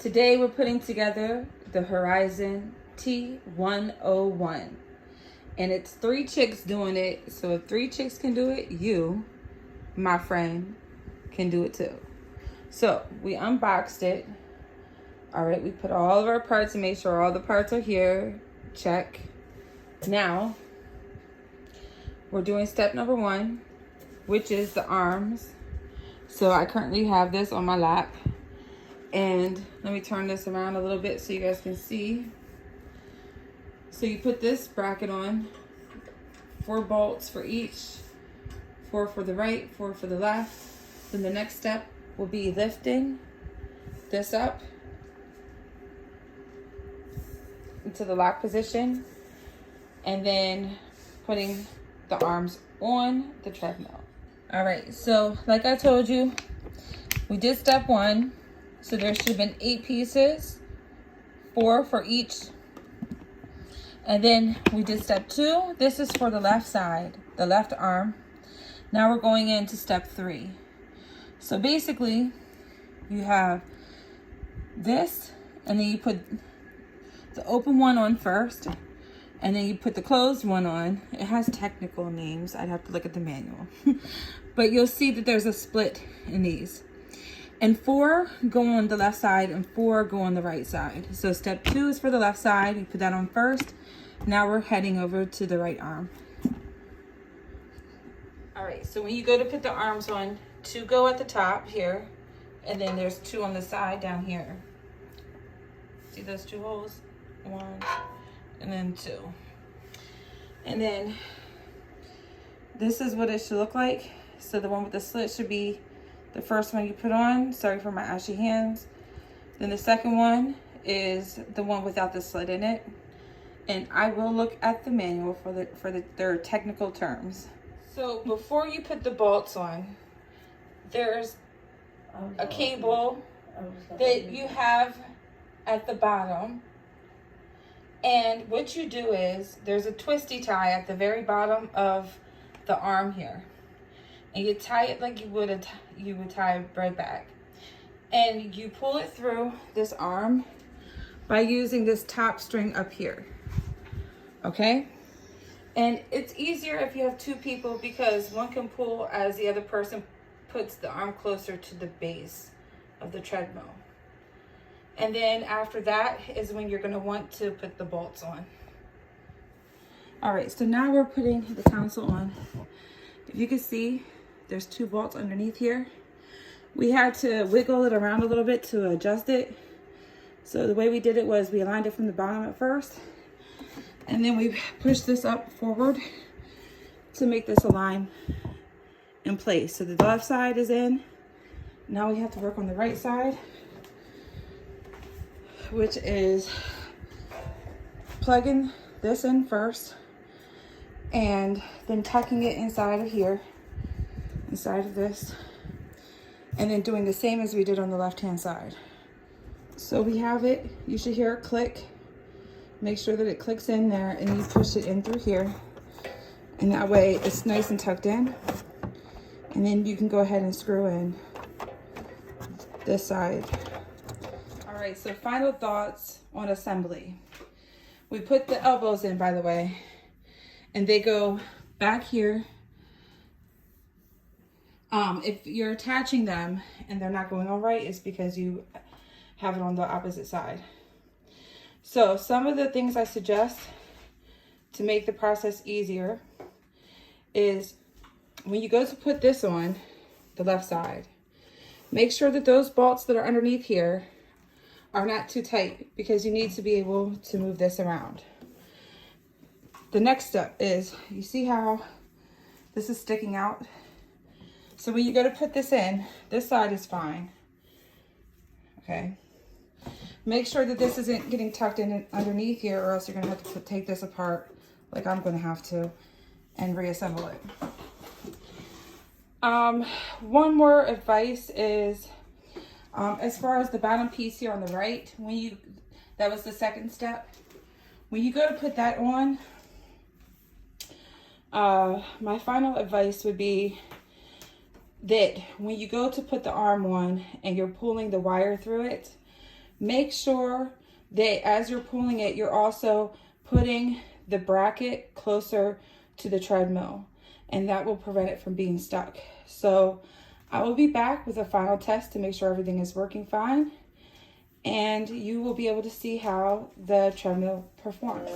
Today we're putting together the Horizon T101. And it's 3 chicks doing it. So if 3 chicks can do it, you, my friend, can do it too. So we unboxed it. All right, we put all of our parts and made sure all the parts are here. Check. Now, we're doing step number 1, which is the arms. So I currently have this on my lap. And let me turn this around a little bit so you guys can see. So you put this bracket on, 4 bolts for each, 4 for the right, 4 for the left. Then the next step will be lifting this up into the lock position and then putting the arms on the treadmill. All right, so like I told you, we did step 1. So there should have been 8 pieces, 4 for each. And then we did step 2. This is for the left side, the left arm. Now we're going into step 3. So basically, you have this, and then you put the open one on first, and then you put the closed one on. It has technical names. I'd have to look at the manual. But you'll see that there's a split in these. And 4 go on the left side and 4 go on the right side. So step 2 is for the left side. You put that on first. Now we're heading over to the right arm. All right, so when you go to put the arms on, 2 go at the top here, and then there's 2 on the side down here. See those 2 holes? 1, and then 2. And then this is what it should look like. So the one with the slit should be the first one you put on. Sorry for my ashy hands. Then the second one is the one without the slit in it. And I will look at the manual for their technical terms. So before you put the bolts on, there's a cable that you have at the bottom. And what you do is there's a twisty tie at the very bottom of the arm here. And you tie it like you would tie a bread bag. And you pull it through this arm by using this top string up here. Okay? And it's easier if you have 2 people because one can pull as the other person puts the arm closer to the base of the treadmill. And then after that is when you're going to want to put the bolts on. All right, so now we're putting the console on. If you can see, there's 2 bolts underneath here. We had to wiggle it around a little bit to adjust it. So the way we did it was we aligned it from the bottom at first, and then we pushed this up forward to make this align in place. So the left side is in. Now we have to work on the right side, which is plugging this in first and then tucking it inside of here, inside of this, and then doing the same as we did on the left hand side. So we have it. You should hear it click. Make sure that it clicks in there and you push it in through here, and that way it's nice and tucked in. And then you can go ahead and screw in this side. All right, so final thoughts on assembly. We put the elbows in, by the way, and they go back here. If you're attaching them and they're not going all right, it's because you have it on the opposite side. So some of the things I suggest to make the process easier is when you go to put this on the left side, make sure that those bolts that are underneath here are not too tight because you need to be able to move this around. The next step is, you see how this is sticking out? So when you go to put this in, this side is fine, okay? Make sure that this isn't getting tucked in underneath here, or else you're gonna have to take this apart, like I'm gonna have to, and reassemble it. One more advice is, as far as the bottom piece here on the right, that was the second step. When you go to put that on, my final advice would be that when you go to put the arm on and you're pulling the wire through it, Make sure that as you're pulling it, you're also putting the bracket closer to the treadmill, and that will prevent it from being stuck. So I will be back with a final test to make sure everything is working fine, and you will be able to see how the treadmill performs.